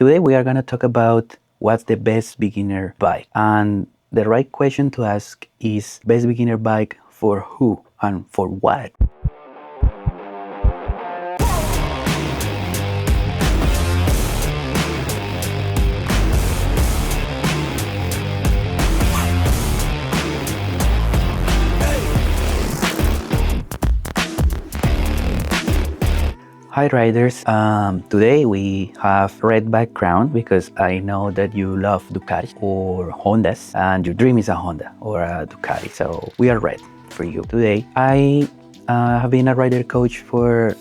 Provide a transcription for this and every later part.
Today we are going to talk about what's the best beginner bike. And the right question to ask is best beginner bike for who and for what? Hi riders, today we have red background because I know that you love Ducati or Hondas and your dream is a Honda or a Ducati, so we are red for you today. I have been a rider coach for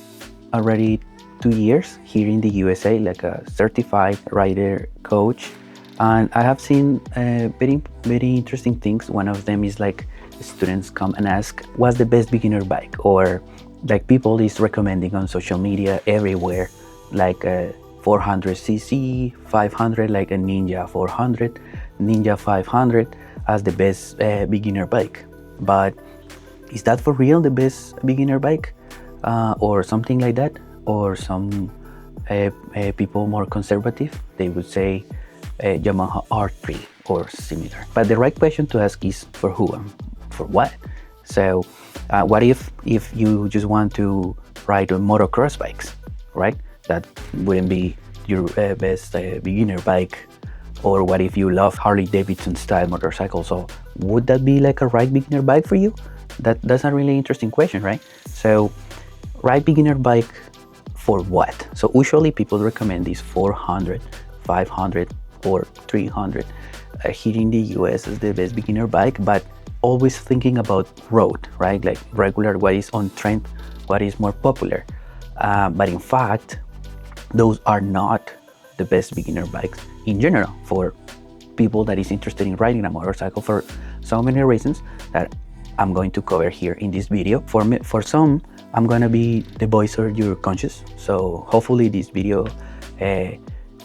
already 2 years here in the USA, like a certified rider coach, and I have seen very interesting things. One of them is like students come and ask what's the best beginner bike, or like people is recommending on social media everywhere, like a 400cc 500, like a Ninja 400, Ninja 500 as the best beginner bike. But is that for real the best beginner bike, or something like that? Or some people more conservative, they would say Yamaha R3 or similar. But the right question to ask is for who and for what? So what if you just want to ride on motocross bikes, right? That wouldn't be your best beginner bike. Or what if you love Harley Davidson style motorcycles? So would that be like a right beginner bike for you? That's a really interesting question, right? So right beginner bike for what? So usually people recommend these 400, 500 or 300 here in the US as the best beginner bike, but always thinking about road, right? Like regular, what is on trend, what is more popular. But in fact, those are not the best beginner bikes in general for people that is interested in riding a motorcycle for so many reasons that I'm going to cover here in this video. For some, I'm gonna be the voice of your conscience. So hopefully this video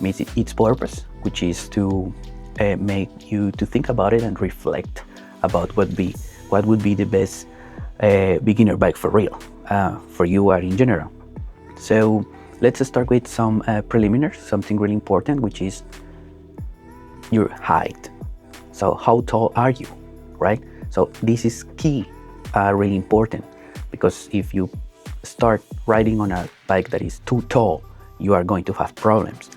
meets its purpose, which is to make you to think about it and reflect about what would be the best beginner bike for real, for you or in general. So let's start with some preliminaries, something really important, which is your height. So how tall are you, right? So this is key, really important, because if you start riding on a bike that is too tall, you are going to have problems.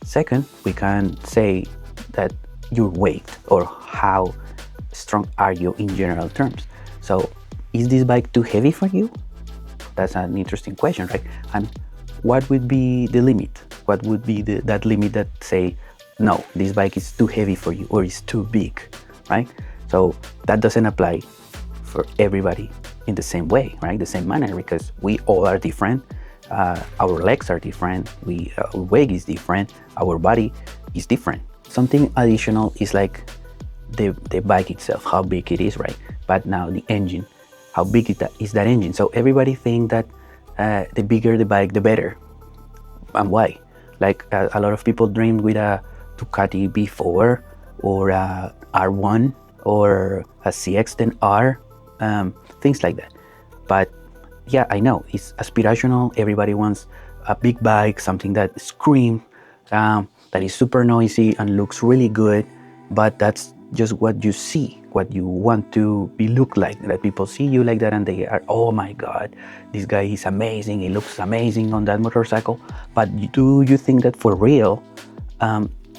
Second, we can say that your weight, or how strong are you in general terms. So is this bike too heavy for you? That's an interesting question, right? And what would be the limit? What would be that limit that say, no, this bike is too heavy for you or is too big, right? So that doesn't apply for everybody in the same way, right? The same manner, because we all are different. Our legs are different. Our weight is different. Our body is different. Something additional is like the bike itself, how big it is, right? But now the engine, how big is that engine? So everybody think that the bigger the bike, the better. And why? Like a lot of people dream with a Ducati B4 or a R1 or a CX-10R, things like that. But yeah, I know it's aspirational. Everybody wants a big bike, something that screams, that is super noisy and looks really good. But that's just what you see, what you want to be look like. That people see you like that and they are, oh my God, this guy is amazing. He looks amazing on that motorcycle. But do you think that for real,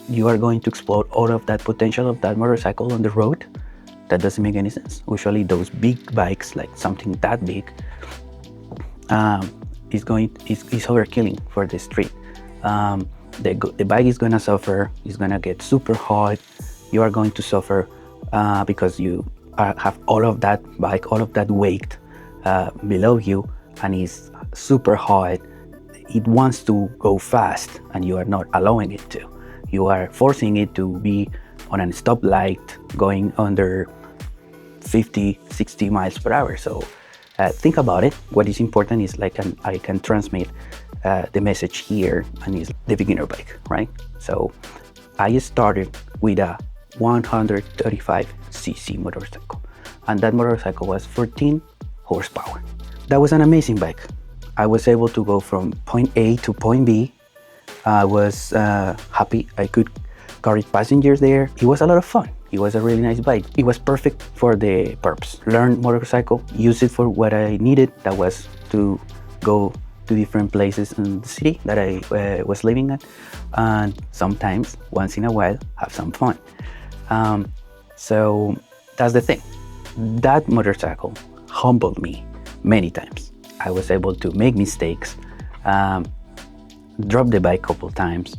you are going to explore all of that potential of that motorcycle on the road? That doesn't make any sense. Usually those big bikes, like something that big, is overkilling for the street. The bike is gonna suffer. It's gonna get super hot. You are going to suffer because you have all of that bike, all of that weight below you, and it's super hot. It wants to go fast, and you are not allowing it to. You are forcing it to be on a stoplight going under 50, 60 miles per hour. So think about it. What is important is like I can transmit the message here, and it's the beginner bike, right? So I started with a 135cc motorcycle, and that motorcycle was 14 horsepower. That was an amazing bike. I was able to go from point A to point B I was happy I could carry passengers there. It was a lot of fun. It was a really nice bike. It was perfect for the purpose. Learn motorcycle, use it for what I needed. That was to go to different places in the city that I was living at, and sometimes, once in a while, have some fun. So that's the thing. That motorcycle humbled me many times. I was able to make mistakes, drop the bike a couple times,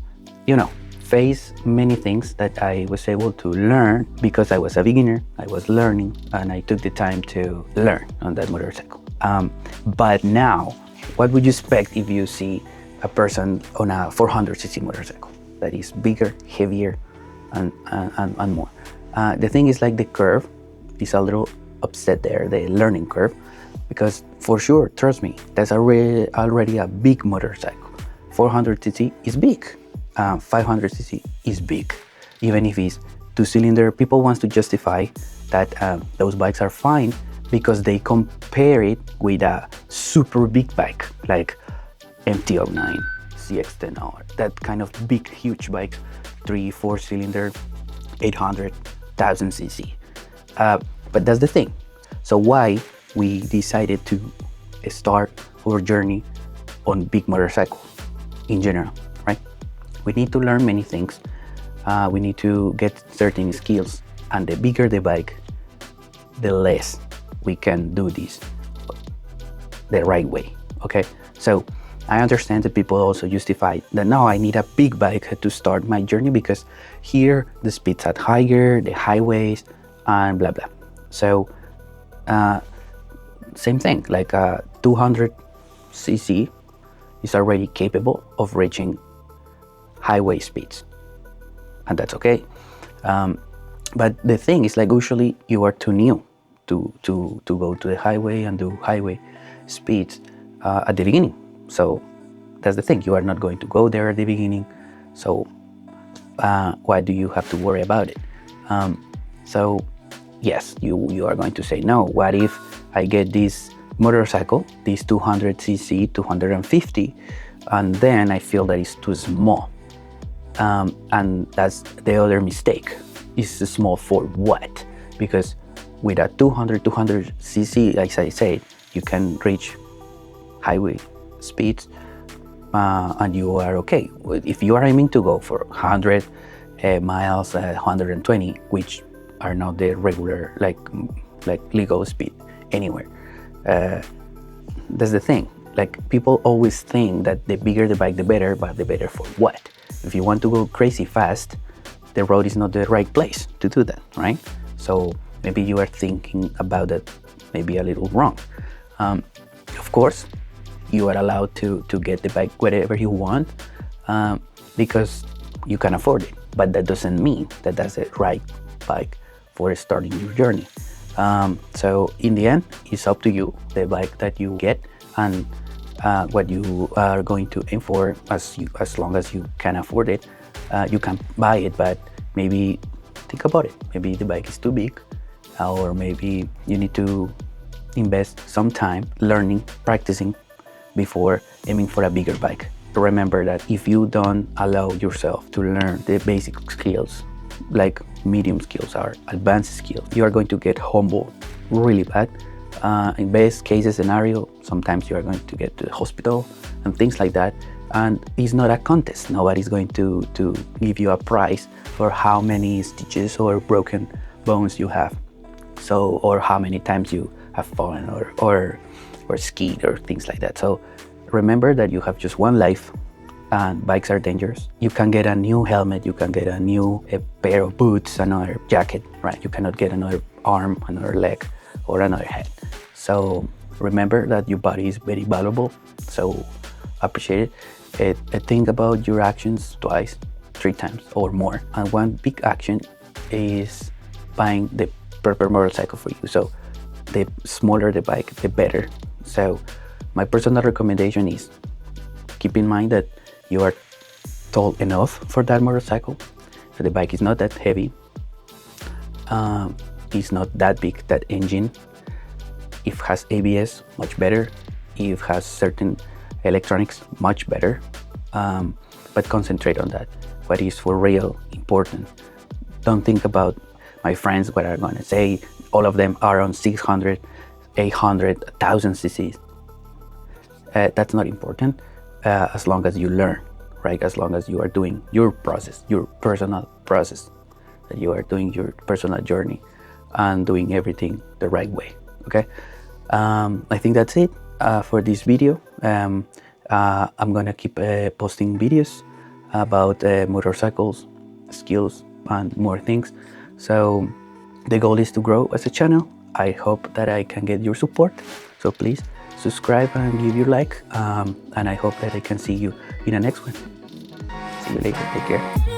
face many things that I was able to learn because I was a beginner. I was learning, and I took the time to learn on that motorcycle. But now, what would you expect if you see a person on a 400cc motorcycle that is bigger, heavier, and more? The thing is, like, the curve is a little upset there, the learning curve, because for sure, trust me, that's already a big motorcycle. 400cc is big. 500cc is big. Even if it's two-cylinder, people want to justify that those bikes are fine because they compare it with a super big bike like MT-09, CX-10R, that kind of big, huge bikes, 3-4 cylinder, 800, 1000cc. But that's the thing. So why we decided to start our journey on big motorcycles in general, right? We need to learn many things. We need to get certain skills, and the bigger the bike, the less we can do this the right way, okay? So I understand that people also justify that, no, I need a big bike to start my journey because here the speeds are higher, the highways, and blah, blah. So same thing, like a 200cc is already capable of reaching highway speeds, and that's okay. But the thing is, like, usually you are too new to go to the highway and do highway speeds at the beginning. So that's the thing, you are not going to go there at the beginning. So why do you have to worry about it? So yes, you are going to say, no, what if I get this motorcycle, this 200cc, 250, and then I feel that it's too small? And that's the other mistake. It's small for what? Because with a 200cc, as I said, you can reach highway speeds, and you are okay. If you are aiming to go for 100 miles, 120, which are not the regular, like legal speed anywhere, that's the thing. Like, people always think that the bigger the bike, the better, but the better for what? If you want to go crazy fast, the road is not the right place to do that, right? So maybe you are thinking about that maybe a little wrong. Of course, you are allowed to get the bike wherever you want, because you can afford it, but that doesn't mean that that's the right bike for starting your journey. So in the end, it's up to you, the bike that you get, and what you are going to aim for. As long as you can afford it, you can buy it, but maybe think about it. Maybe the bike is too big, or maybe you need to invest some time learning, practicing before aiming for a bigger bike. Remember that if you don't allow yourself to learn the basic skills, like medium skills or advanced skills, you are going to get humbled really bad. In best case scenario, sometimes you are going to get to the hospital and things like that. And it's not a contest. Nobody's going to give you a prize for how many stitches or broken bones you have. So, or how many times you have fallen or skied or things like that. So remember that you have just one life, and bikes are dangerous. You can get a new helmet, you can get a pair of boots, another jacket, right? You cannot get another arm, another leg, or another head. So remember that your body is very valuable. So appreciate it. Think about your actions twice, 3 times or more. And one big action is buying the proper motorcycle for you. So the smaller the bike, the better. So my personal recommendation is keep in mind that you are tall enough for that motorcycle. So the bike is not that heavy. It's not that big, that engine. If it has ABS, much better. If it has certain electronics, much better. but concentrate on that. What is for real important. Don't think about my friends, what are going to say. All of them are on 600, 800, 1000 cc's. That's not important as long as you learn, right? As long as you are doing your process, your personal process, that you are doing your personal journey and doing everything the right way, okay? I think that's it for this video. I'm gonna keep posting videos about motorcycles, skills, and more things. So the goal is to grow as a channel. I hope that I can get your support. So please subscribe and give your like. And I hope that I can see you in the next one. See you later. Take care.